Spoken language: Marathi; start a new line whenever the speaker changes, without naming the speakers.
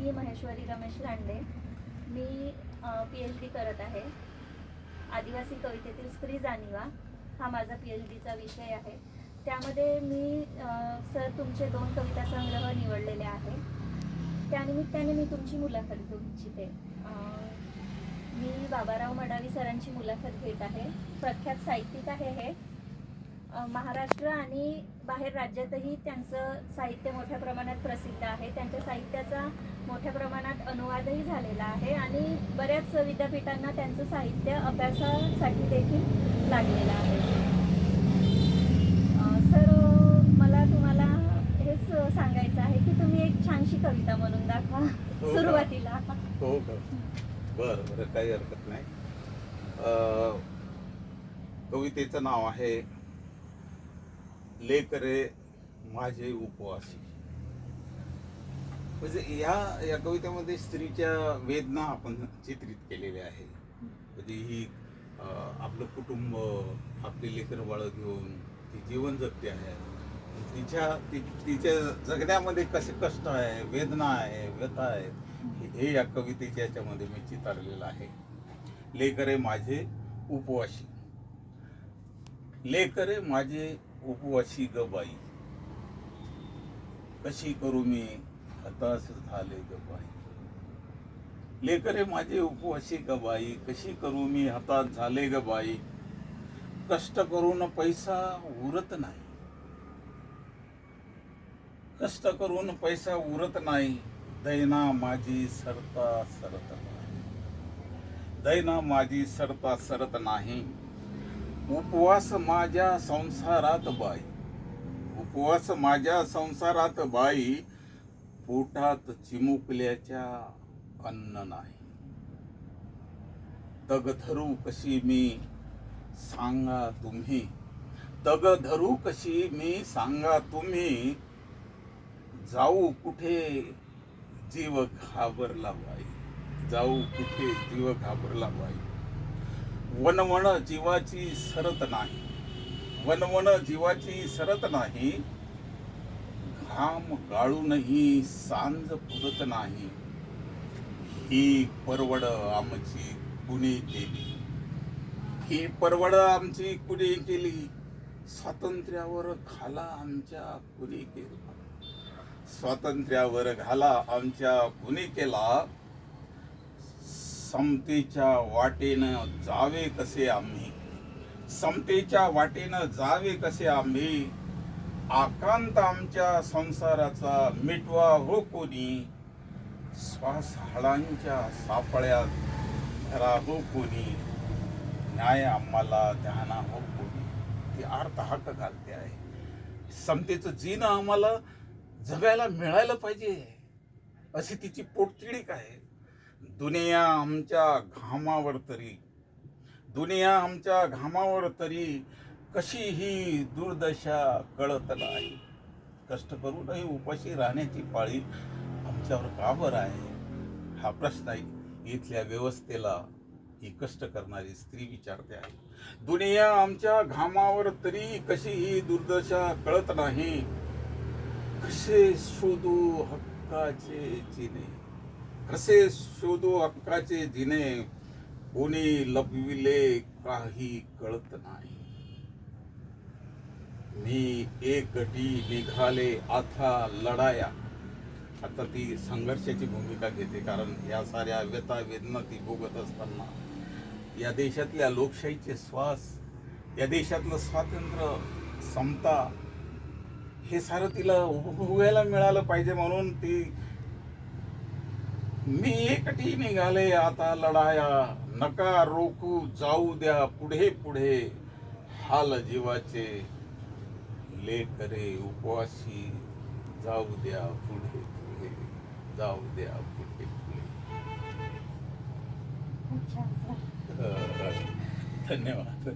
मी महेश्वरी रमेश लांडे. मी PhD करत आहे. आदिवासी कवितेतील स्त्री जाणीवा हा माझा PhDचा विषय आहे. त्यामध्ये मी सर तुमचे 2 कविता संग्रह निवडलेले आहे. त्यानिमित्ताने मी तुमची मुलाखत घेऊ इच्छिते. मी बाबाराव मडावी सरांची मुलाखत घेत आहे. प्रख्यात साहित्यिक आहे हे. महाराष्ट्र आणि बाहेर राज्यातही त्यांचं साहित्य मोठ्या प्रमाणात प्रसिद्ध आहे. त्यांच्या साहित्याचा मोठ्या प्रमाणात अनुवादही झालेला आहे आणि बऱ्याच विद्यापीठांना त्यांचं साहित्य अभ्यासासाठी देखील लागलेलं आहे. सर, मला तुम्हाला हेच सांगायचं आहे की तुम्ही एक छानशी कविता म्हणून दाखवा सुरुवातीला.
हो का? बरं, काही हरकत नाही. कवितेचं नाव आहे लेक रे माझे उपवासी. म्हणजे या कवितेमध्ये स्त्रीच्या वेदना आपण चित्रित केलेल्या आहे. म्हणजे ही आपलं कुटुंब, आपली लेकरं बाळं घेऊन ती जीवन जगते आहे. तिच्या जगण्यामध्ये कसे कष्ट आहे, वेदना आहे, व्यथा आहे, हे या कवितेच्या याच्यामध्ये मी चितारलेलं आहे. लेक रे माझे उपवासी. लेक रे माझे उपवासी ग बाई, कशी करू मी हताश झाले ग बाई. लेक रे माझे उपवासी ग बाई, कशी करू मी हताश झाले ग बाई. कष्ट करून पैसा उरत नाही, कष्ट करून पैसा उरत नाही. दैना माझी सरता सरत नाही, दैना माझी सरता सरत नाही. उपवास माझ्या संसारात बाई, उपवास माझ्या संसारात बाई. पोटात चिमुकल्याच्या अन्न नाही. तग धरू कशी मी सांगा तुम्ही, तग धरू कशी मी सांगा तुम्ही. जाऊ कुठे जीव घाबरला बाई, जाऊ कुठे जीव घाबरला बाई. वनवन जीवाची सरत नाही, वनवन जीवाची सरत नाही. घाम गाळूनही सांज पुरत नाही. ही परवड आमची कुणी केली, ही परवड आमची कुणी केली. स्वातंत्र्यावर घाला आमच्या कुणी केला, स्वातंत्र्यावर घाला आमच्या कुणी केला. समतेच्या वाटेनं जावे कसे आम्ही, समतेच्या वाटेनं जावे कसे आम्ही. आकांत आमच्या संसाराचा मिटवा हो कोणी. श्वास हाडांच्या सापळ्यात धरा हो कोणी. न्याय आम्हाला ध्याना हो कोणी. ती अर्थ हक्क घालते आहे. समतेचं जीणं आम्हाला जगायला मिळायला पाहिजे अशी तिची पोटतिडीक आहे. दुनिया आमच्या घामावर तरी, दुनिया आमच्या घामावर तरी. कशी ही दुर्दशा कळत नाही. कष्ट करूनही उपाशी राहण्याची पाळी आमच्यावर का बरं आहे, हा प्रश्न इथल्या व्यवस्थेला ही कष्ट करणारी स्त्री विचारते आहे. दुनिया आमच्या घामावर तरी, कशी ही दुर्दशा कळत नाही. कसे शोधू हक्काचे जिने, कसे शोधू हक्काचे जिने. कोणी लपविले काही कळत नाही. मी एकटी निघाले आता लढाया. आता ती संघर्षाची भूमिका घेते, कारण या साऱ्या व्यथा वेदना ती भोगत असताना या देशातल्या लोकशाहीचे श्वास, या देशातलं स्वातंत्र्य, समता हे सारं तिला उपभोगायला मिळालं पाहिजे. म्हणून ती मी एकटी निघाले आता लढाया. नका रोखू जाऊ द्या पुढे पुढे. हाल जीवाचे लेक रे उपवासी. जाऊ द्या पुढे पुढे, जाऊ द्या पुढे पुढे.
अच्छा.
धन्यवाद.